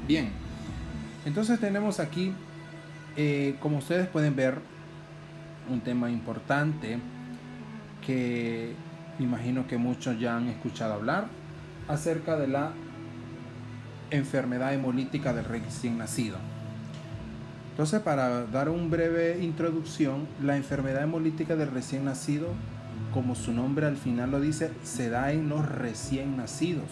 Bien, entonces tenemos aquí, como ustedes pueden ver, un tema importante que me imagino que muchos ya han escuchado hablar acerca de la enfermedad hemolítica del recién nacido. Entonces, para dar una breve introducción, la enfermedad hemolítica del recién nacido, como su nombre al final lo dice, se da en los recién nacidos.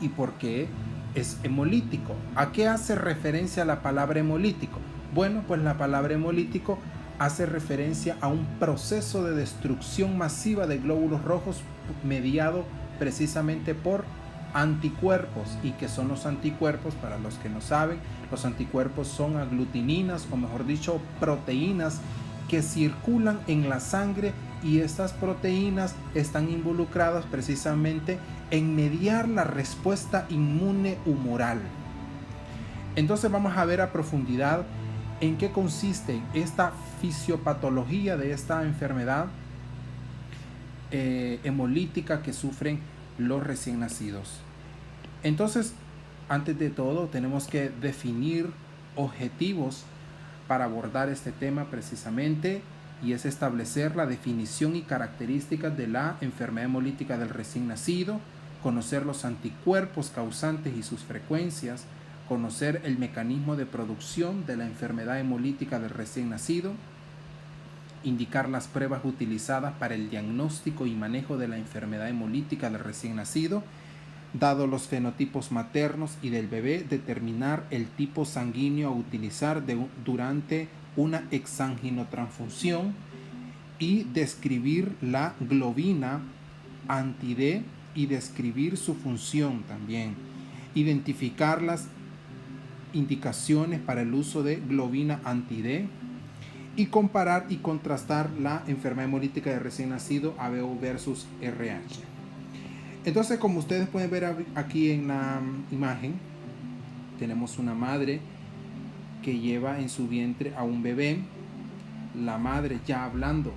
¿Y por qué es hemolítico? ¿A qué hace referencia la palabra hemolítico? Bueno, pues la palabra hemolítico hace referencia a un proceso de destrucción masiva de glóbulos rojos mediado precisamente por anticuerpos. ¿Y qué son los anticuerpos? Para los que no saben, los anticuerpos son aglutininas, o mejor dicho, proteínas que circulan en la sangre, y estas proteínas están involucradas precisamente en mediar la respuesta inmune humoral. Entonces vamos a ver a profundidad en qué consiste esta fisiopatología de esta enfermedad hemolítica que sufren los recién nacidos. Entonces, antes de todo, tenemos que definir objetivos para abordar este tema precisamente, y es establecer la definición y características de la enfermedad hemolítica del recién nacido, conocer los anticuerpos causantes y sus frecuencias, conocer el mecanismo de producción de la enfermedad hemolítica del recién nacido, indicar las pruebas utilizadas para el diagnóstico y manejo de la enfermedad hemolítica del recién nacido, dado los fenotipos maternos y del bebé, determinar el tipo sanguíneo a utilizar durante una exanginotransfusión, y describir la globina anti-D y describir su función también. Identificar las indicaciones para el uso de globina anti-D y comparar y contrastar la enfermedad hemolítica de recién nacido ABO versus RH. Entonces, como ustedes pueden ver aquí en la imagen, tenemos una madre que lleva en su vientre a un bebé. La madre ya hablando,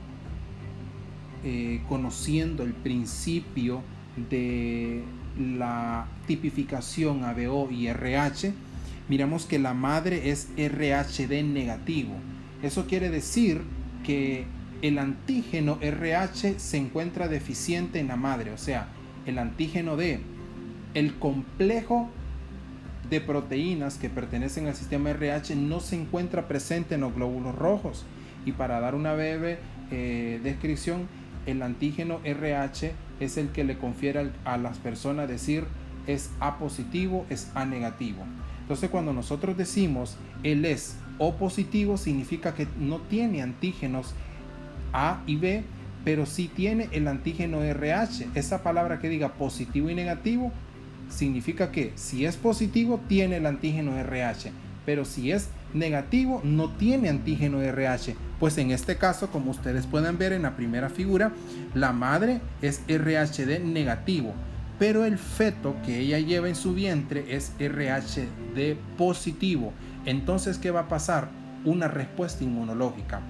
conociendo el principio de la tipificación ABO y RH, miramos que la madre es RHD negativo. Eso quiere decir que el antígeno RH se encuentra deficiente en la madre, o sea, el antígeno D, el complejo de proteínas que pertenecen al sistema RH, no se encuentra presente en los glóbulos rojos. Y para dar una breve descripción, el antígeno RH es el que le confiere a las personas decir es A positivo, es A negativo. Entonces, cuando nosotros decimos él es O positivo, significa que no tiene antígenos A y B, pero sí tiene el antígeno RH. Esa palabra que diga positivo y negativo significa que si es positivo tiene el antígeno RH, pero si es negativo no tiene antígeno RH. Pues en este caso, como ustedes pueden ver en la primera figura, la madre es RHD negativo, pero el feto que ella lleva en su vientre es RHD positivo. Entonces, ¿qué va a pasar? Una respuesta inmunológica.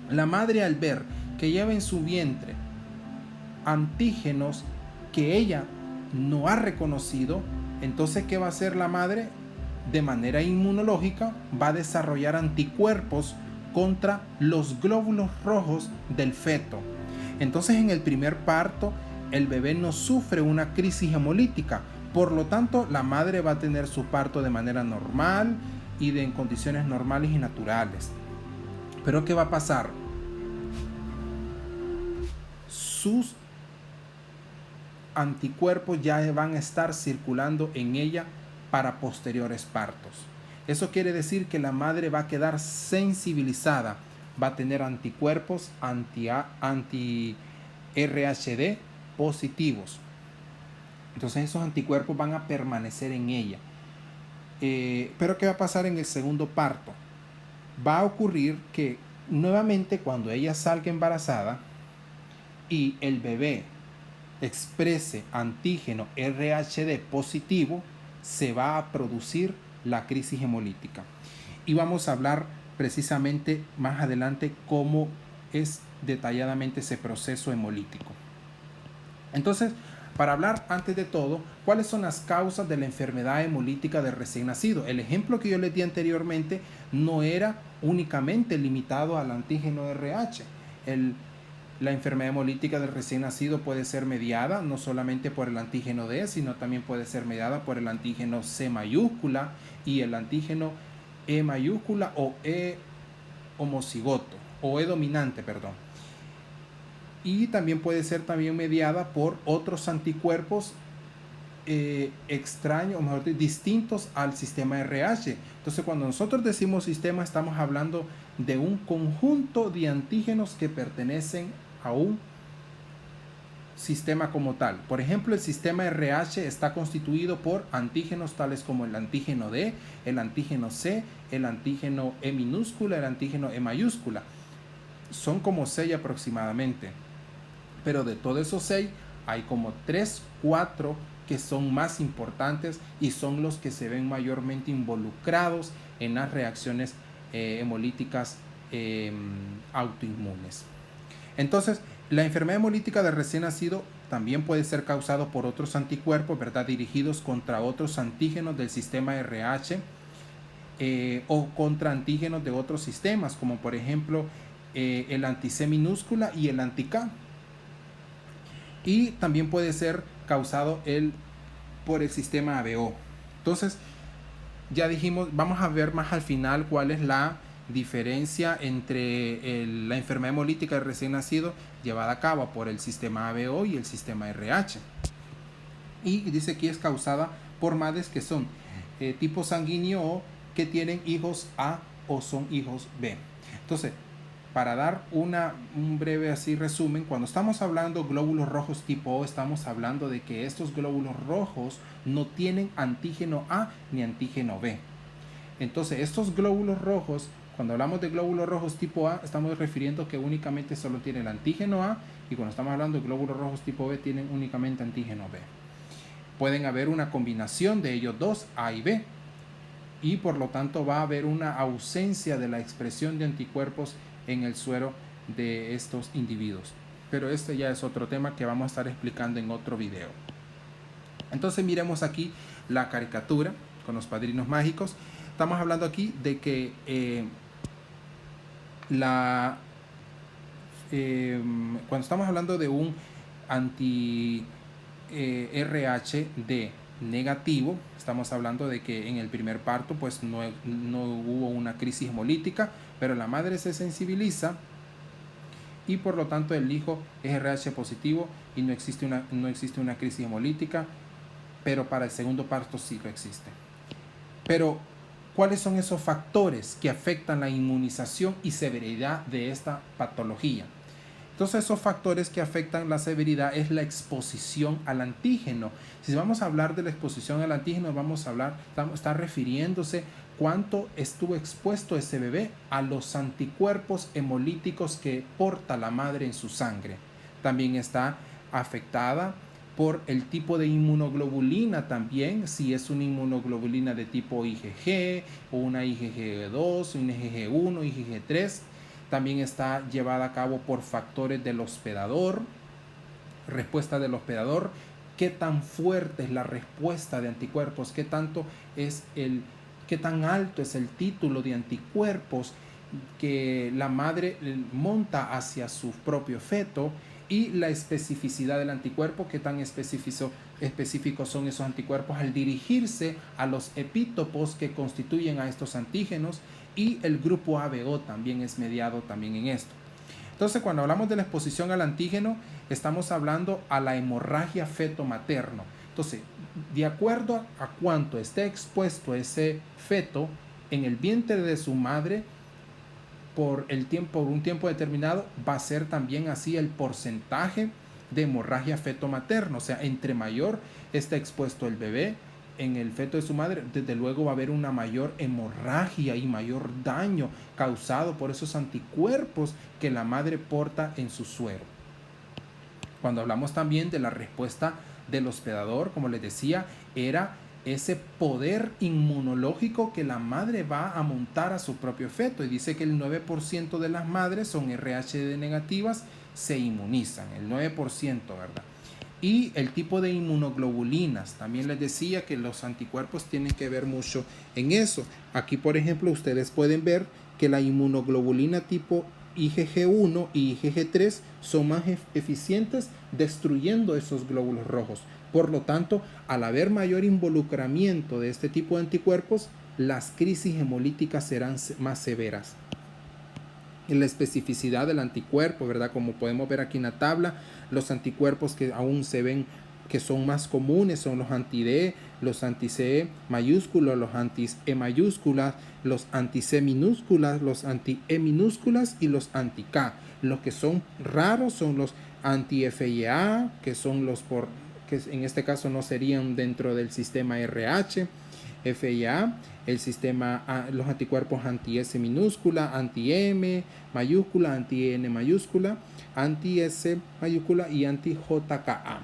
La madre, al ver que lleva en su vientre antígenos que ella no ha reconocido, entonces ¿qué va a hacer la madre? De manera inmunológica va a desarrollar anticuerpos contra los glóbulos rojos del feto. Entonces, en el primer parto el bebé no sufre una crisis hemolítica, por lo tanto la madre va a tener su parto de manera normal y en condiciones normales y naturales. Pero ¿qué va a pasar? Sus anticuerpos ya van a estar circulando en ella para posteriores partos. Eso quiere decir que la madre va a quedar sensibilizada, va a tener anticuerpos anti-RHD positivos. Entonces esos anticuerpos van a permanecer en ella. Pero ¿qué va a pasar en el segundo parto? Va a ocurrir que nuevamente, cuando ella salga embarazada y el bebé exprese antígeno RHD positivo, se va a producir la crisis hemolítica. Y vamos a hablar precisamente más adelante cómo es detalladamente ese proceso hemolítico. Entonces, para hablar antes de todo cuáles son las causas de la enfermedad hemolítica del recién nacido. El ejemplo que yo les di anteriormente no era únicamente limitado al antígeno RH. La enfermedad hemolítica del recién nacido puede ser mediada no solamente por el antígeno D, sino también puede ser mediada por el antígeno C mayúscula y el antígeno E mayúscula o E homocigoto o E dominante, perdón. Y también puede ser también mediada por otros anticuerpos extraños, o mejor dicho, distintos al sistema RH. Entonces, cuando nosotros decimos sistema, estamos hablando de un conjunto de antígenos que pertenecen a un sistema como tal. Por ejemplo, el sistema RH está constituido por antígenos tales como el antígeno D, el antígeno C, el antígeno E minúscula, el antígeno E mayúscula. Son como 6 aproximadamente. Pero de todos esos 6, hay como 3, 4 que son más importantes y son los que se ven mayormente involucrados en las reacciones hemolíticas autoinmunes. Entonces, la enfermedad hemolítica del recién nacido también puede ser causado por otros anticuerpos, ¿verdad?, dirigidos contra otros antígenos del sistema RH o contra antígenos de otros sistemas, como por ejemplo el anti-C minúscula y el anti-K. Y también puede ser causado por el sistema ABO. Entonces, ya dijimos, vamos a ver más al final cuál es la diferencia entre la enfermedad hemolítica del recién nacido llevada a cabo por el sistema ABO y el sistema RH. Y dice que es causada por madres que son tipo sanguíneo O, que tienen hijos A o son hijos B. Entonces, para dar un breve así resumen, cuando estamos hablando glóbulos rojos tipo O, estamos hablando de que estos glóbulos rojos no tienen antígeno A ni antígeno B. Entonces, estos glóbulos rojos, cuando hablamos de glóbulos rojos tipo A, estamos refiriendo que únicamente solo tienen el antígeno A, y cuando estamos hablando de glóbulos rojos tipo B, tienen únicamente antígeno B. Pueden haber una combinación de ellos dos, A y B, y por lo tanto va a haber una ausencia de la expresión de anticuerpos en el suero de estos individuos. Pero este ya es otro tema que vamos a estar explicando en otro video. Entonces miremos aquí la caricatura con los padrinos mágicos. Estamos hablando aquí de que cuando estamos hablando de un anti-RH negativo, estamos hablando de que en el primer parto pues no hubo una crisis hemolítica, pero la madre se sensibiliza y por lo tanto el hijo es RH positivo y no existe una crisis hemolítica, pero para el segundo parto sí que existe. Pero ¿cuáles son esos factores que afectan la inmunización y severidad de esta patología? Entonces, esos factores que afectan la severidad es la exposición al antígeno. Si vamos a hablar de la exposición al antígeno, está refiriéndose cuánto estuvo expuesto ese bebé a los anticuerpos hemolíticos que porta la madre en su sangre. También está afectada por el tipo de inmunoglobulina también, si es una inmunoglobulina de tipo IgG o una IgG2, una IgG1, IgG3. También está llevada a cabo por factores del hospedador, respuesta del hospedador, qué tan fuerte es la respuesta de anticuerpos, qué tan alto es el título de anticuerpos que la madre monta hacia su propio feto, y la especificidad del anticuerpo, qué tan específicos son esos anticuerpos al dirigirse a los epítopos que constituyen a estos antígenos, y el grupo ABO también es mediado también en esto. Entonces, cuando hablamos de la exposición al antígeno, estamos hablando a la hemorragia feto-materno. Entonces, de acuerdo a cuánto esté expuesto ese feto en el vientre de su madre por un tiempo determinado, va a ser también así el porcentaje de hemorragia feto-materno. O sea, entre mayor está expuesto el bebé en el feto de su madre, desde luego va a haber una mayor hemorragia y mayor daño causado por esos anticuerpos que la madre porta en su suero. Cuando hablamos también de la respuesta del hospedador, como les decía, era ese poder inmunológico que la madre va a montar a su propio feto, y dice que el 9% de las madres son RH negativas, se inmunizan, el 9%, ¿verdad? Y el tipo de inmunoglobulinas. También les decía que los anticuerpos tienen que ver mucho en eso. Aquí, por ejemplo, ustedes pueden ver que la inmunoglobulina tipo IgG1 y IgG3 son más eficientes destruyendo esos glóbulos rojos. Por lo tanto, al haber mayor involucramiento de este tipo de anticuerpos, las crisis hemolíticas serán más severas. En la especificidad del anticuerpo, ¿verdad? Como podemos ver aquí en la tabla, los anticuerpos que aún se ven que son más comunes son los anti-D, los anti-C mayúsculos, los anti-E mayúsculas, los anti-C minúsculas, los anti-E minúsculas y los anti-K. Los que son raros son los anti-FIA, que son los que en este caso no serían dentro del sistema RH, FIA, el sistema, los anticuerpos anti-S minúscula, anti-M mayúscula, anti-N mayúscula, anti-S mayúscula y anti-JKA.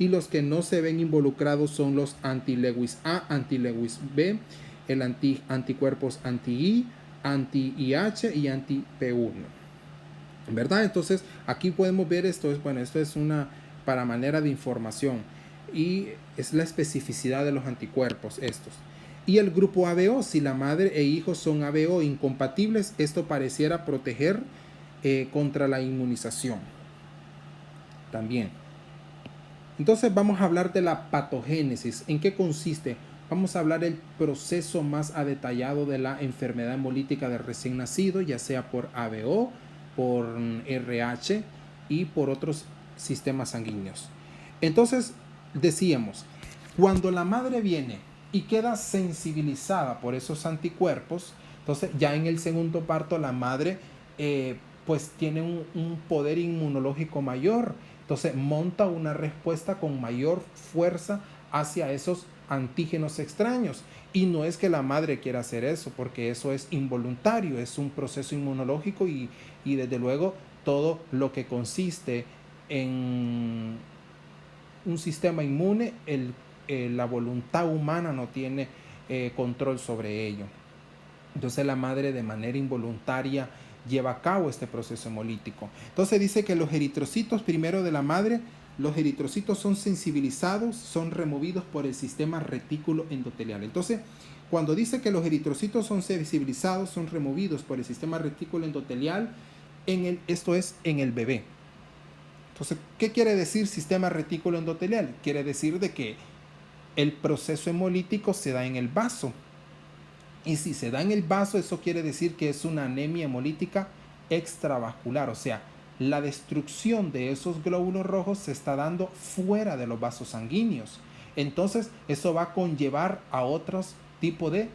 Y los que no se ven involucrados son los anti-Lewis A, anti-Lewis B, el anticuerpos anti-I, anti-IH y anti-P1. ¿Verdad? Entonces, aquí podemos ver esto. Bueno, esto es una para manera de información. Y es la especificidad de los anticuerpos estos. Y el grupo ABO, si la madre e hijos son ABO incompatibles, esto pareciera proteger contra la inmunización. También. Entonces vamos a hablar de la patogénesis. ¿En qué consiste? Vamos a hablar del proceso más a detallado de la enfermedad hemolítica del recién nacido, ya sea por ABO, por RH y por otros sistemas sanguíneos. Entonces, decíamos, cuando la madre viene y queda sensibilizada por esos anticuerpos, entonces ya en el segundo parto la madre pues tiene un poder inmunológico mayor, entonces monta una respuesta con mayor fuerza hacia esos antígenos extraños. Y no es que la madre quiera hacer eso, porque eso es involuntario, es un proceso inmunológico y desde luego todo lo que consiste en un sistema inmune, la voluntad humana no tiene control sobre ello. Entonces la madre de manera involuntaria lleva a cabo este proceso hemolítico. Entonces dice que los eritrocitos primero de la madre, los eritrocitos son sensibilizados, son removidos por el sistema retículo endotelial. Entonces, cuando dice que los eritrocitos son sensibilizados, son removidos por el sistema retículo endotelial, esto es en el bebé. Entonces, ¿qué quiere decir sistema retículo endotelial? Quiere decir de que el proceso hemolítico se da en el vaso. Y si se da en el vaso, eso quiere decir que es una anemia hemolítica extravascular. O sea, la destrucción de esos glóbulos rojos se está dando fuera de los vasos sanguíneos. Entonces, eso va a conllevar a otros tipos de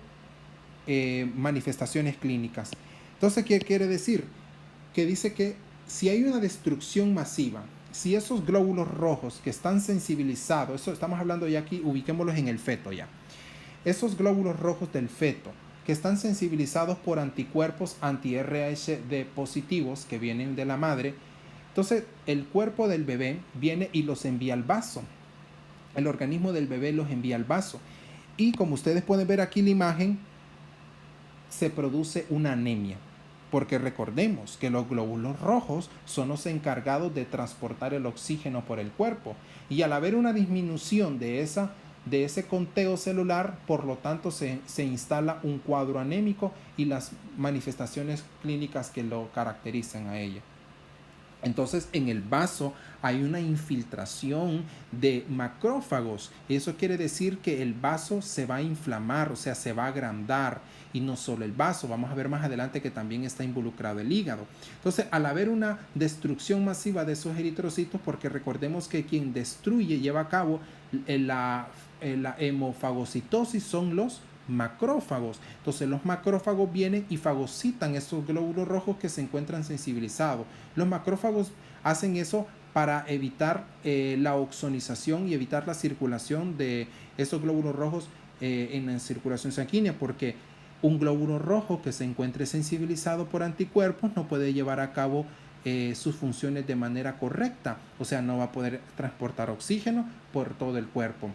manifestaciones clínicas. Entonces, ¿qué quiere decir? Que dice que si hay una destrucción masiva, si esos glóbulos rojos que están sensibilizados, eso estamos hablando ya aquí, ubiquémoslos en el feto ya, esos glóbulos rojos del feto que están sensibilizados por anticuerpos anti-RH positivos que vienen de la madre, entonces el cuerpo del bebé viene y los envía al vaso. El organismo del bebé los envía al vaso. Y como ustedes pueden ver aquí en la imagen, se produce una anemia. Porque recordemos que los glóbulos rojos son los encargados de transportar el oxígeno por el cuerpo. Y al haber una disminución de ese conteo celular, por lo tanto se instala un cuadro anémico y las manifestaciones clínicas que lo caracterizan a ella. Entonces en el vaso hay una infiltración de macrófagos. Eso quiere decir que el vaso se va a inflamar, o sea, se va a agrandar. Y no solo el vaso, vamos a ver más adelante que también está involucrado el hígado. Entonces, al haber una destrucción masiva de esos eritrocitos, porque recordemos que quien destruye, lleva a cabo la hemofagocitosis son los macrófagos. Entonces los macrófagos vienen y fagocitan esos glóbulos rojos que se encuentran sensibilizados. Los macrófagos hacen eso para evitar la oxonización y evitar la circulación de esos glóbulos rojos en la circulación sanguínea, porque un glóbulo rojo que se encuentre sensibilizado por anticuerpos no puede llevar a cabo sus funciones de manera correcta, o sea, no va a poder transportar oxígeno por todo el cuerpo.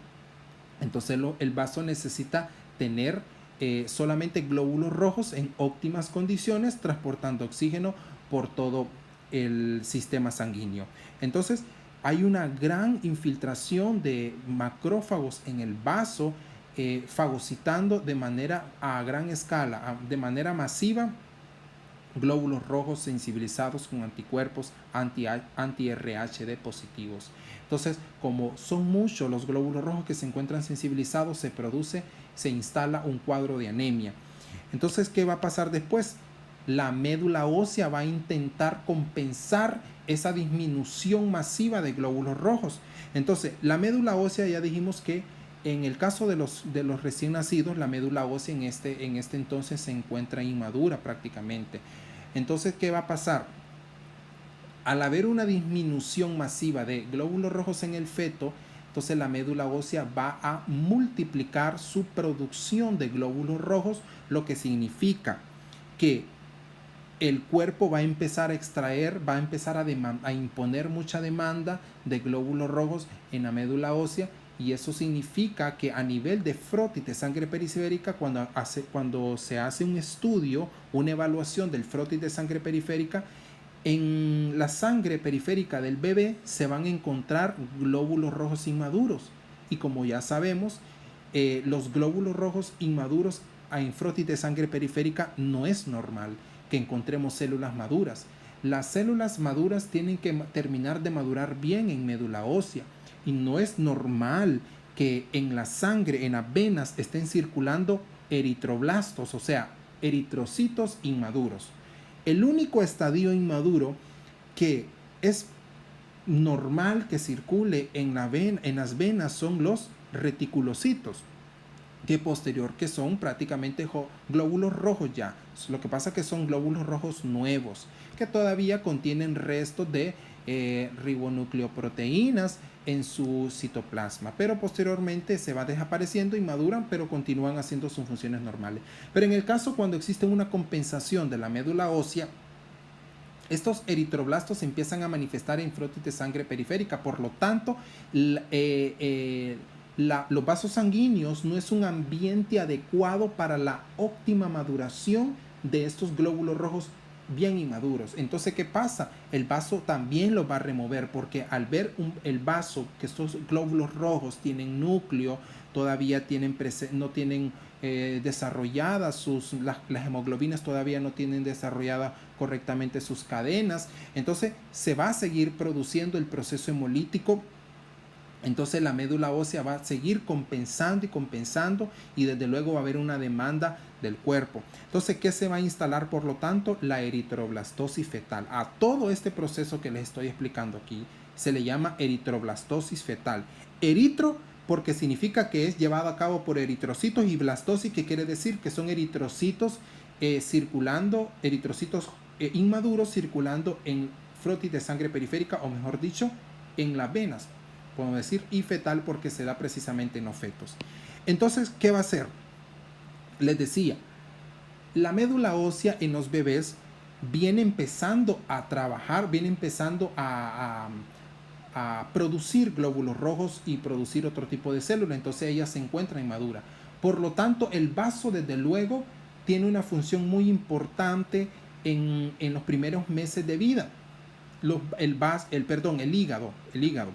Entonces el vaso necesita tener solamente glóbulos rojos en óptimas condiciones transportando oxígeno por todo el sistema sanguíneo. Entonces, hay una gran infiltración de macrófagos en el vaso, fagocitando de manera a gran escala, de manera masiva, glóbulos rojos sensibilizados con anticuerpos anti-RHD positivos. Entonces, como son muchos los glóbulos rojos que se encuentran sensibilizados, se instala un cuadro de anemia. Entonces, ¿qué va a pasar después? La médula ósea va a intentar compensar esa disminución masiva de glóbulos rojos. Entonces, la médula ósea, ya dijimos que en el caso de los recién nacidos, la médula ósea en este entonces se encuentra inmadura prácticamente. Entonces, ¿qué va a pasar? Al haber una disminución masiva de glóbulos rojos en el feto, entonces la médula ósea va a multiplicar su producción de glóbulos rojos, lo que significa que el cuerpo va a empezar a extraer, va a empezar a imponer mucha demanda de glóbulos rojos en la médula ósea, y eso significa que a nivel de frotis de sangre periférica, cuando se hace un estudio, una evaluación del frotis de sangre periférica, en la sangre periférica del bebé se van a encontrar glóbulos rojos inmaduros. Y como ya sabemos, los glóbulos rojos inmaduros en frotis de sangre periférica no es normal que encontremos células maduras. Las células maduras tienen que terminar de madurar bien en médula ósea, y no es normal que en la sangre, en las venas, estén circulando eritroblastos, o sea, eritrocitos inmaduros. El único estadio inmaduro que es normal que circule en las venas son los reticulocitos, que son prácticamente glóbulos rojos ya. Lo que pasa es que son glóbulos rojos nuevos, que todavía contienen restos de ribonucleoproteínas en su citoplasma, pero posteriormente se va desapareciendo y maduran, pero continúan haciendo sus funciones normales. Pero en el caso cuando existe una compensación de la médula ósea, estos eritroblastos empiezan a manifestar en frotis de sangre periférica. Por lo tanto, los vasos sanguíneos no es un ambiente adecuado para la óptima maduración de estos glóbulos rojos bien inmaduros. Entonces, ¿qué pasa? El vaso también lo va a remover, porque al ver el vaso que estos glóbulos rojos tienen núcleo, todavía no tienen desarrolladas las hemoglobinas, todavía no tienen desarrollada correctamente sus cadenas, entonces se va a seguir produciendo el proceso hemolítico. Entonces la médula ósea va a seguir compensando y compensando, y desde luego va a haber una demanda del cuerpo. Entonces, ¿qué se va a instalar? Por lo tanto, la eritroblastosis fetal. A todo este proceso que les estoy explicando aquí se le llama eritroblastosis fetal. Eritro porque significa que es llevado a cabo por eritrocitos, y blastosis, que quiere decir que son eritrocitos circulando, eritrocitos inmaduros circulando en frotis de sangre periférica, o mejor dicho, en las venas. Podemos decir, y fetal porque se da precisamente en los fetos. Entonces, ¿qué va a hacer? Les decía, la médula ósea en los bebés viene empezando a trabajar, viene empezando a producir glóbulos rojos y producir otro tipo de célula. Entonces ella se encuentra inmadura. Por lo tanto, el vaso, desde luego, tiene una función muy importante en los primeros meses de vida. El hígado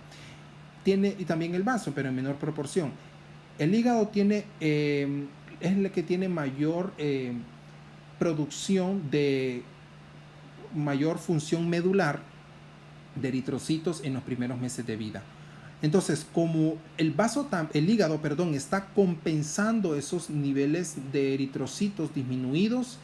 tiene, y también el vaso, pero en menor proporción. El hígado tiene, es el que tiene mayor producción de mayor función medular de eritrocitos en los primeros meses de vida. Entonces, como el hígado está compensando esos niveles de eritrocitos disminuidos,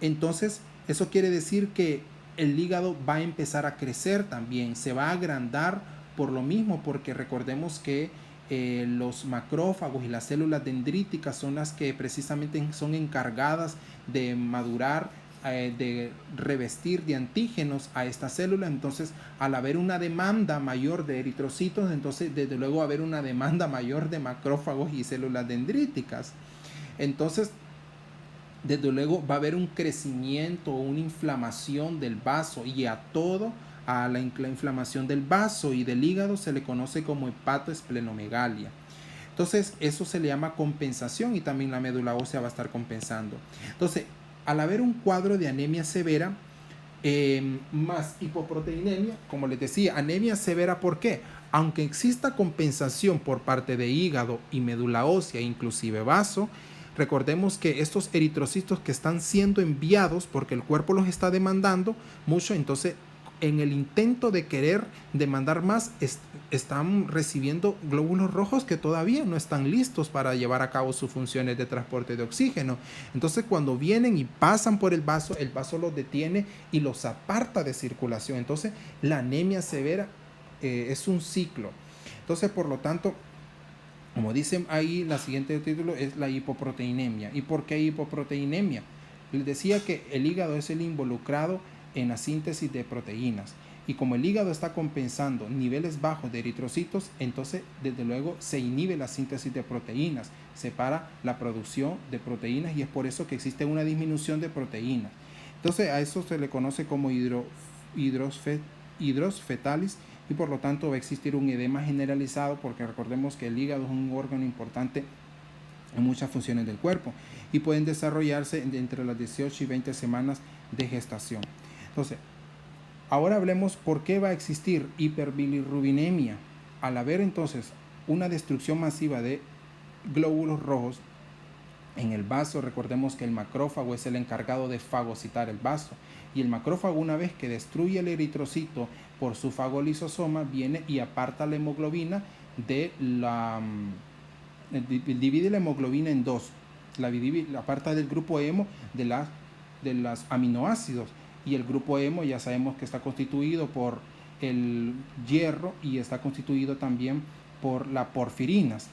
entonces eso quiere decir que el hígado va a empezar a crecer también, se va a agrandar por lo mismo, porque recordemos que los macrófagos y las células dendríticas son las que precisamente son encargadas de madurar, de revestir de antígenos a esta célula. Entonces, al haber una demanda mayor de eritrocitos, entonces desde luego va a haber una demanda mayor de macrófagos y células dendríticas. Entonces, desde luego va a haber un crecimiento, una inflamación del vaso, y a la inflamación del vaso y del hígado se le conoce como hepatoesplenomegalia. Entonces, eso se le llama compensación, y también la médula ósea va a estar compensando. Entonces, al haber un cuadro de anemia severa, más hipoproteinemia, como les decía, anemia severa. ¿Por qué? Aunque exista compensación por parte de hígado y médula ósea, inclusive vaso, recordemos que estos eritrocitos que están siendo enviados porque el cuerpo los está demandando mucho, entonces en el intento de querer demandar más, están recibiendo glóbulos rojos que todavía no están listos para llevar a cabo sus funciones de transporte de oxígeno. Entonces, cuando vienen y pasan por el vaso los detiene y los aparta de circulación. Entonces, la anemia severa es un ciclo. Entonces, por lo tanto, como dicen ahí, la siguiente título es la hipoproteinemia. ¿Y por qué hipoproteinemia? Les decía que el hígado es el involucrado en la síntesis de proteínas. Y como el hígado está compensando niveles bajos de eritrocitos, entonces desde luego se inhibe la síntesis de proteínas, se para la producción de proteínas y es por eso que existe una disminución de proteínas. Entonces a eso se le conoce como hidrosfetalis y por lo tanto va a existir un edema generalizado porque recordemos que el hígado es un órgano importante en muchas funciones del cuerpo y pueden desarrollarse entre las 18 y 20 semanas de gestación. Entonces, ahora hablemos por qué va a existir hiperbilirrubinemia. Al haber entonces una destrucción masiva de glóbulos rojos en el vaso, recordemos que el macrófago es el encargado de fagocitar el vaso y el macrófago, una vez que destruye el eritrocito por su fagolisosoma, viene y aparta la hemoglobina divide la hemoglobina en dos, la aparta del grupo hemo de los aminoácidos y el grupo hemo ya sabemos que está constituido por el hierro y está constituido también por las porfirinas,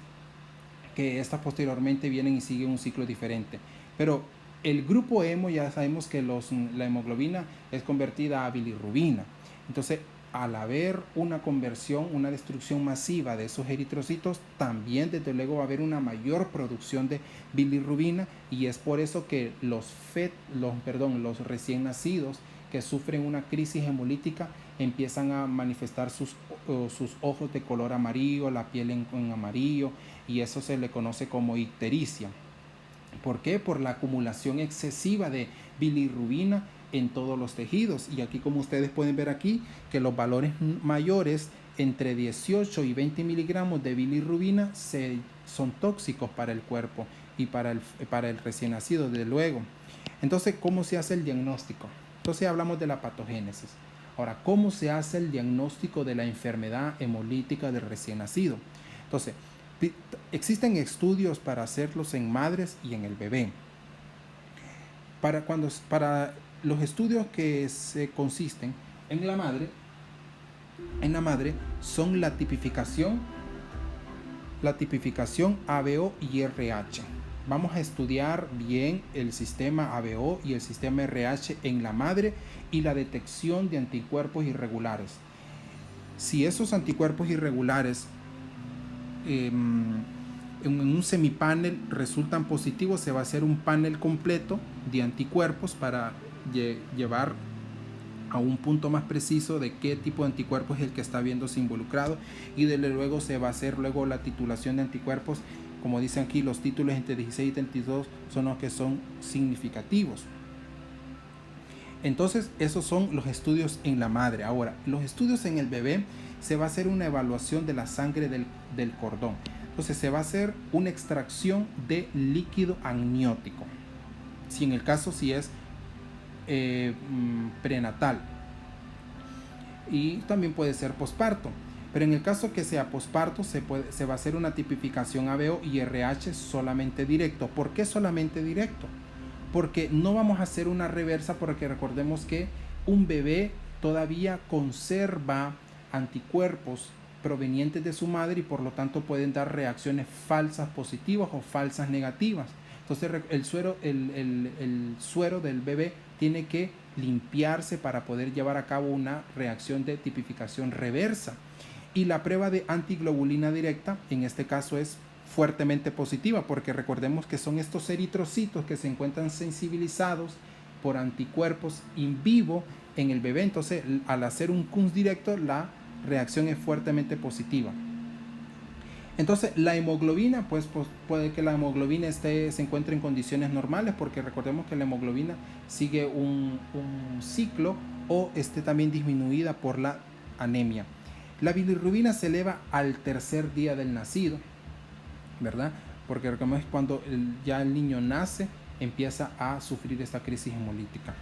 que estas posteriormente vienen y siguen un ciclo diferente. Pero el grupo hemo ya sabemos que la hemoglobina es convertida a bilirrubina. Entonces, al haber una conversión, una destrucción masiva de esos eritrocitos, también desde luego va a haber una mayor producción de bilirrubina y es por eso que los recién nacidos que sufren una crisis hemolítica empiezan a manifestar sus ojos de color amarillo, la piel en amarillo y eso se le conoce como ictericia. ¿Por qué? Por la acumulación excesiva de bilirrubina en todos los tejidos y aquí como ustedes pueden ver aquí que los valores mayores entre 18 y 20 miligramos de bilirrubina son tóxicos para el cuerpo y para el recién nacido desde luego. Entonces, ¿cómo se hace el diagnóstico? Entonces hablamos de la patogénesis. Ahora, ¿cómo se hace el diagnóstico de la enfermedad hemolítica del recién nacido? Entonces, existen estudios para hacerlos en madres y en el bebé. Para los estudios que se consisten en la madre son la tipificación ABO y RH. Vamos a estudiar bien el sistema ABO y el sistema RH en la madre y la detección de anticuerpos irregulares. Si esos anticuerpos irregulares en un semipanel resultan positivos, se va a hacer un panel completo de anticuerpos para llevar a un punto más preciso de qué tipo de anticuerpos es el que está viéndose involucrado y desde luego se va a hacer luego la titulación de anticuerpos. Como dicen aquí, los títulos entre 16 y 32 son los que son significativos. Entonces, esos son los estudios en la madre. Ahora, los estudios en el bebé, se va a hacer una evaluación de la sangre del cordón. Entonces, se va a hacer una extracción de líquido amniótico. Si en el caso, si es prenatal. Y también puede ser posparto. Pero en el caso que sea posparto, se va a hacer una tipificación ABO y RH solamente directo. ¿Por qué solamente directo? Porque no vamos a hacer una reversa, porque recordemos que un bebé todavía conserva anticuerpos provenientes de su madre y por lo tanto pueden dar reacciones falsas positivas o falsas negativas. Entonces el suero del bebé tiene que limpiarse para poder llevar a cabo una reacción de tipificación reversa. Y la prueba de antiglobulina directa, en este caso es fuertemente positiva, porque recordemos que son estos eritrocitos que se encuentran sensibilizados por anticuerpos in vivo en el bebé. Entonces, al hacer un Kunz directo, la reacción es fuertemente positiva. Entonces, la hemoglobina, pues puede que la hemoglobina se encuentre en condiciones normales, porque recordemos que la hemoglobina sigue un ciclo o esté también disminuida por la anemia. La bilirrubina se eleva al tercer día del nacido, ¿verdad? Porque recordemos que cuando ya el niño nace, empieza a sufrir esta crisis hemolítica.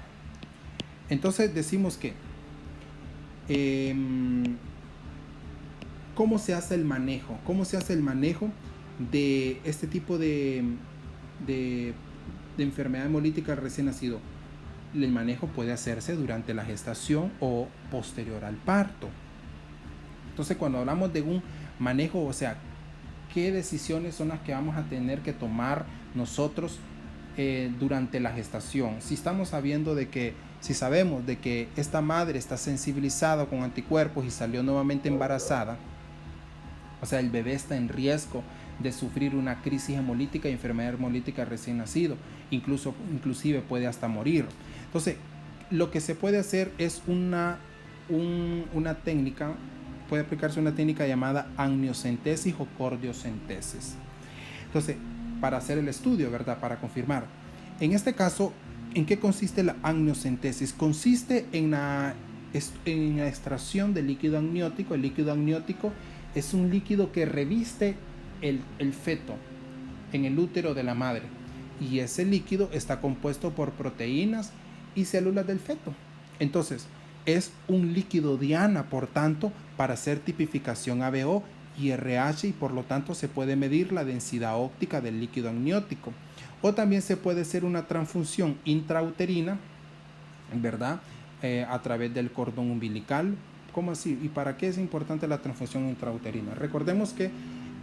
Entonces decimos que ¿cómo se hace el manejo? ¿Cómo se hace el manejo de este tipo de enfermedad hemolítica recién nacido? El manejo puede hacerse durante la gestación o posterior al parto. Entonces, cuando hablamos de un manejo, o sea, ¿qué decisiones son las que vamos a tener que tomar nosotros durante la gestación? Si estamos sabiendo de que, si sabemos de que esta madre está sensibilizada con anticuerpos y salió nuevamente embarazada, o sea, el bebé está en riesgo de sufrir una crisis hemolítica y enfermedad hemolítica recién nacido, inclusive puede hasta morir. Entonces, lo que se puede hacer es una técnica, puede aplicarse una técnica llamada amniocentesis o cordiocentesis. Entonces, para hacer el estudio, ¿verdad? Para confirmar. En este caso, ¿en qué consiste la amniocentesis? Consiste en la extracción del líquido amniótico. El líquido amniótico es un líquido que reviste el feto en el útero de la madre, y ese líquido está compuesto por proteínas y células del feto. Entonces, es un líquido diana, por tanto, para hacer tipificación ABO y RH, y por lo tanto se puede medir la densidad óptica del líquido amniótico. O también se puede hacer una transfusión intrauterina, ¿verdad? A través del cordón umbilical. ¿Cómo así? ¿Y para qué es importante la transfusión intrauterina? Recordemos que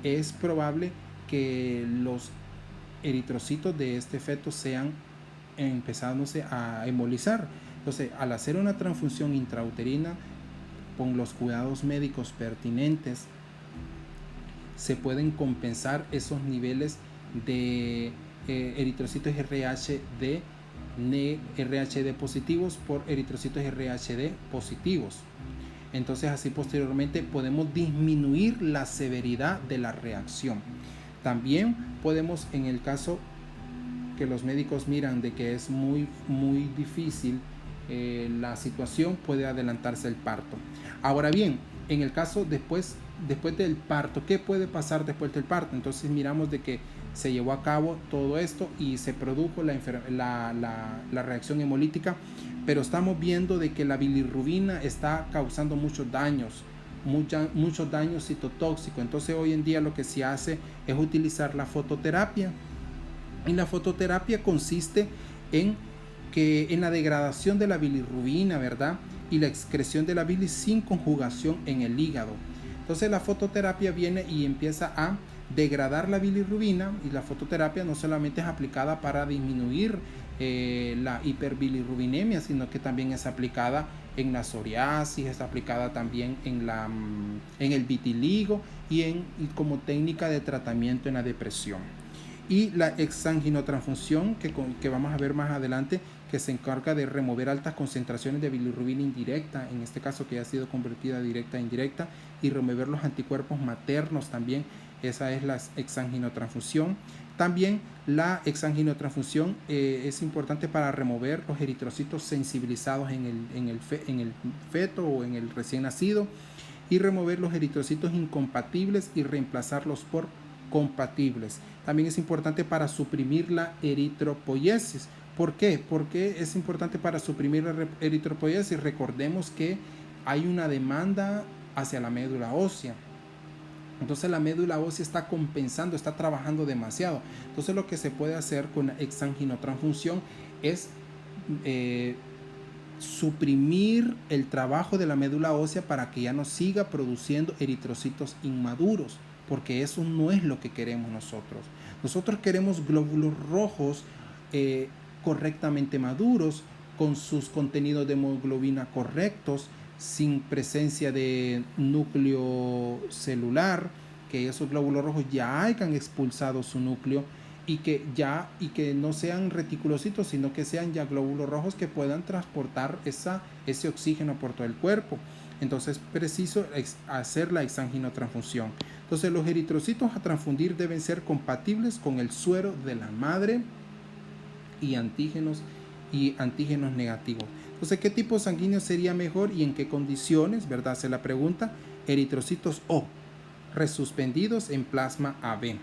es probable que los eritrocitos de este feto sean empezándose a hemolizar. Entonces, al hacer una transfusión intrauterina con los cuidados médicos pertinentes, se pueden compensar esos niveles de eritrocitos RHD positivos por eritrocitos RHD positivos. Entonces, así posteriormente podemos disminuir la severidad de la reacción. También podemos, en el caso que los médicos miran de que es muy difícil la situación, puede adelantarse el parto. Ahora bien, en el caso después del parto, ¿qué puede pasar después del parto? Entonces miramos de que se llevó a cabo todo esto y se produjo la reacción hemolítica, pero estamos viendo de que la bilirrubina está causando muchos daños citotóxicos. Entonces hoy en día lo que se hace es utilizar la fototerapia, y la fototerapia consiste en la degradación de la bilirrubina, ¿verdad? Y la excreción de la bilis sin conjugación en el hígado. Entonces la fototerapia viene y empieza a degradar la bilirrubina, y la fototerapia no solamente es aplicada para disminuir la hiperbilirrubinemia, sino que también es aplicada en la psoriasis, es aplicada también en el vitiligo y como técnica de tratamiento en la depresión. Y la exanginotransfusión, que vamos a ver más adelante, que se encarga de remover altas concentraciones de bilirrubina indirecta, en este caso que ya ha sido convertida directa a indirecta, y remover los anticuerpos maternos también. Esa es la exanginotransfusión. También la exanginotransfusión es importante para remover los eritrocitos sensibilizados en el feto o en el recién nacido, y remover los eritrocitos incompatibles y reemplazarlos por compatibles. También es importante para suprimir la eritropoiesis. ¿Por qué? Porque es importante para suprimir la eritropoiesis. Recordemos que hay una demanda hacia la médula ósea. Entonces la médula ósea está compensando, está trabajando demasiado. Entonces lo que se puede hacer con la exanginotransfusión es suprimir el trabajo de la médula ósea para que ya no siga produciendo eritrocitos inmaduros, porque eso no es lo que queremos nosotros. Nosotros queremos glóbulos rojos correctamente maduros, con sus contenidos de hemoglobina correctos, sin presencia de núcleo celular, que esos glóbulos rojos ya hayan expulsado su núcleo, y que no sean reticulocitos, sino que sean ya glóbulos rojos que puedan transportar ese oxígeno por todo el cuerpo. Entonces es preciso hacer la exanginotransfusión. Entonces los eritrocitos a transfundir deben ser compatibles con el suero de la madre y antígenos negativos. Entonces, ¿qué tipo sanguíneo sería mejor y en qué condiciones? ¿Verdad? Se la pregunta. Eritrocitos O, resuspendidos en plasma AB,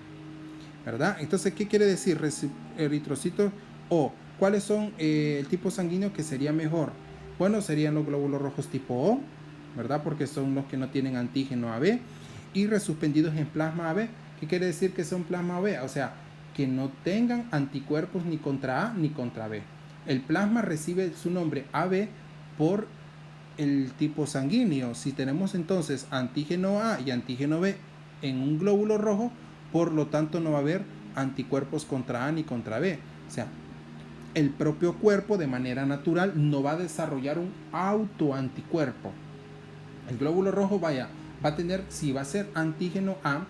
¿verdad? Entonces, ¿qué quiere decir eritrocitos O? ¿Cuáles son el tipo sanguíneo que sería mejor? Bueno, serían los glóbulos rojos tipo O, ¿verdad? Porque son los que no tienen antígeno AB, y resuspendidos en plasma AB. ¿Qué quiere decir que son plasma AB? O sea, que no tengan anticuerpos ni contra A ni contra B. El plasma recibe su nombre AB por el tipo sanguíneo. Si tenemos entonces antígeno A y antígeno B en un glóbulo rojo, por lo tanto no va a haber anticuerpos contra A ni contra B. O sea, el propio cuerpo de manera natural no va a desarrollar un autoanticuerpo. El glóbulo rojo va a tener, si va a ser antígeno A,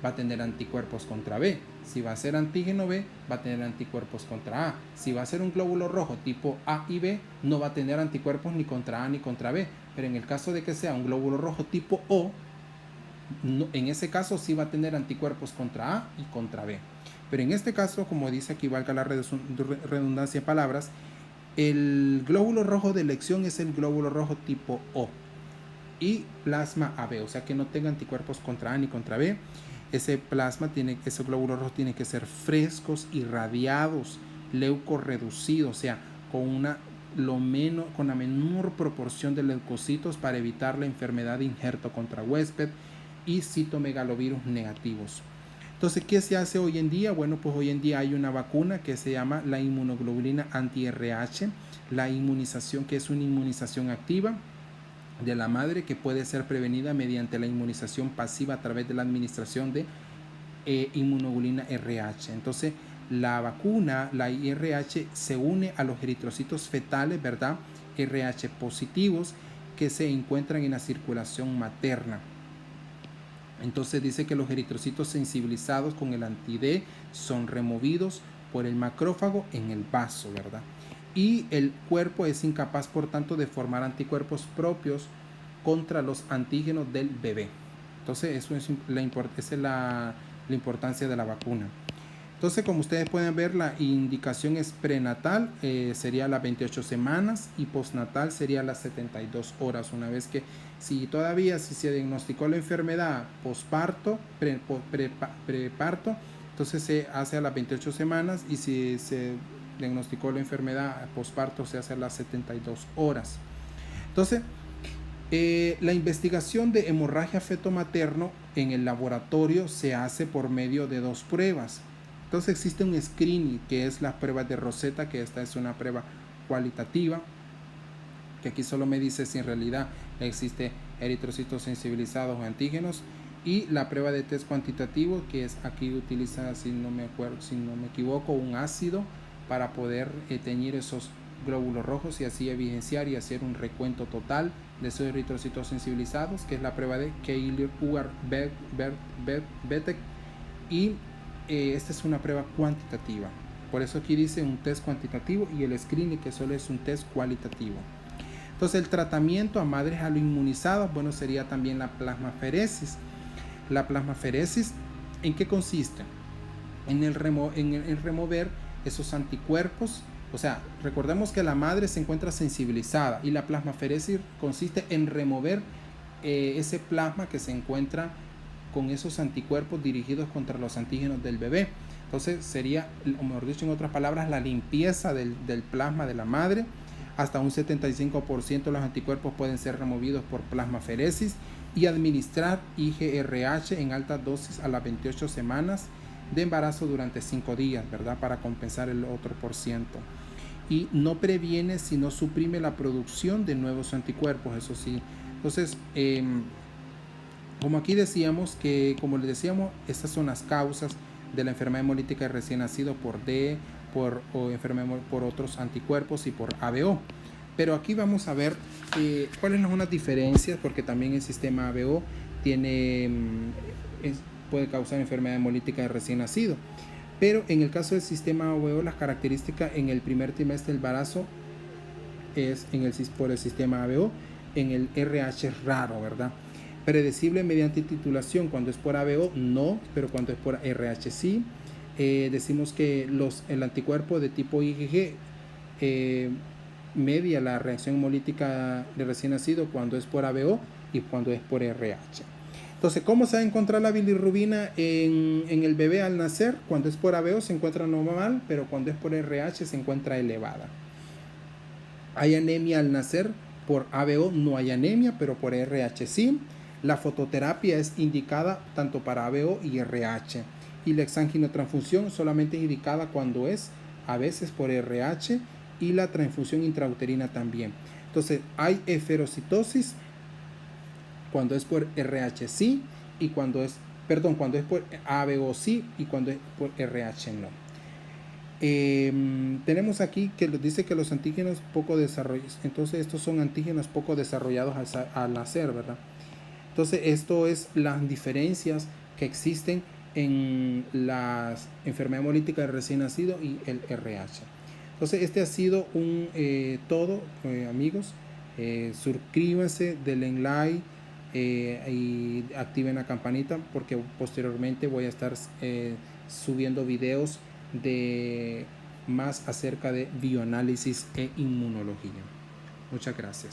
va a tener anticuerpos contra B. Si va a ser antígeno B, va a tener anticuerpos contra A. Si va a ser un glóbulo rojo tipo A y B, no va a tener anticuerpos ni contra A ni contra B. Pero en el caso de que sea un glóbulo rojo tipo O, no, en ese caso sí va a tener anticuerpos contra A y contra B. Pero en este caso, como dice aquí, valga la redundancia de palabras, el glóbulo rojo de elección es el glóbulo rojo tipo O y plasma AB, o sea que no tenga anticuerpos contra A ni contra B. Ese plasma esos glóbulos rojos tienen que ser frescos, irradiados, leucorreducidos, o sea, con la menor proporción de leucocitos para evitar la enfermedad de injerto contra huésped y citomegalovirus negativos. Entonces, ¿qué se hace hoy en día? Bueno, pues hoy en día hay una vacuna que se llama la inmunoglobulina anti-RH, la inmunización, que es una inmunización activa de la madre que puede ser prevenida mediante la inmunización pasiva a través de la administración de inmunoglobulina RH. Entonces, la vacuna, la IRH, se une a los eritrocitos fetales, ¿verdad? RH positivos que se encuentran en la circulación materna. Entonces dice que los eritrocitos sensibilizados con el anti-D son removidos por el macrófago en el vaso, ¿verdad? Y el cuerpo es incapaz, por tanto, de formar anticuerpos propios contra los antígenos del bebé. Entonces, eso es la importancia de la vacuna. Entonces, como ustedes pueden ver, la indicación es prenatal, sería las 28 semanas, y postnatal sería las 72 horas. Una vez que, si se diagnosticó la enfermedad posparto, preparto, entonces se hace a las 28 semanas, y si se diagnosticó la enfermedad posparto, se hace a las 72 horas. Entonces, la investigación de hemorragia feto-materno en el laboratorio se hace por medio de dos pruebas. Entonces existe un screening, que es la prueba de Rosetta, que esta es una prueba cualitativa, que aquí solo me dice si en realidad existe eritrocitos sensibilizados o antígenos, y la prueba de test cuantitativo, que es aquí utiliza, si no me equivoco, un ácido para poder teñir esos glóbulos rojos y así evidenciar y hacer un recuento total de esos eritrocitos sensibilizados, que es la prueba de Kehler-Ugar-Bettek, y esta es una prueba cuantitativa. Por eso aquí dice un test cuantitativo, y el screening, que solo es un test cualitativo. Entonces, el tratamiento a madres aloinmunizadas, bueno, sería también la plasmaferesis. La plasmaferesis, ¿en qué consiste? En el remover esos anticuerpos. O sea, recordemos que la madre se encuentra sensibilizada, y la plasmaferesis consiste en remover ese plasma que se encuentra con esos anticuerpos dirigidos contra los antígenos del bebé. Entonces sería, o mejor dicho, en otras palabras, la limpieza del plasma de la madre. Hasta un 75% de los anticuerpos pueden ser removidos por plasmaferesis, y administrar IGRH en altas dosis a las 28 semanas de embarazo durante 5 días, ¿verdad? Para compensar el otro por ciento. Y no previene, sino suprime la producción de nuevos anticuerpos, eso sí. Entonces, como aquí decíamos, como les decíamos, estas son las causas de la enfermedad hemolítica de recién nacido por D, por otros anticuerpos y por ABO. Pero aquí vamos a ver cuáles son las diferencias, porque también el sistema ABO puede causar enfermedad hemolítica de recién nacido. Pero en el caso del sistema ABO, las características en el primer trimestre del embarazo es por el sistema ABO, en el RH es raro, ¿verdad? Predecible mediante titulación, cuando es por ABO no, pero cuando es por RH sí. Decimos que el anticuerpo de tipo IgG media la reacción hemolítica de recién nacido cuando es por ABO y cuando es por RH. Entonces, ¿cómo se va a encontrar la bilirrubina en el bebé al nacer? Cuando es por ABO se encuentra normal, pero cuando es por RH se encuentra elevada. Hay anemia al nacer, por ABO no hay anemia, pero por RH sí. La fototerapia es indicada tanto para ABO y RH. Y la exanginotransfusión solamente es indicada cuando es a veces por RH y la transfusión intrauterina también. Entonces, hay eferocitosis cuando es por RH sí y cuando es por ABO sí y cuando es por RH no. Tenemos aquí que dice que los antígenos poco desarrollados, entonces estos son antígenos poco desarrollados al nacer, ¿verdad? Entonces esto es las diferencias que existen en las enfermedades hemolíticas del recién nacido y el RH. Entonces este ha sido un todo, amigos. Suscríbanse, denle like y activen la campanita porque posteriormente voy a estar subiendo videos de más acerca de bioanálisis e inmunología. Muchas gracias.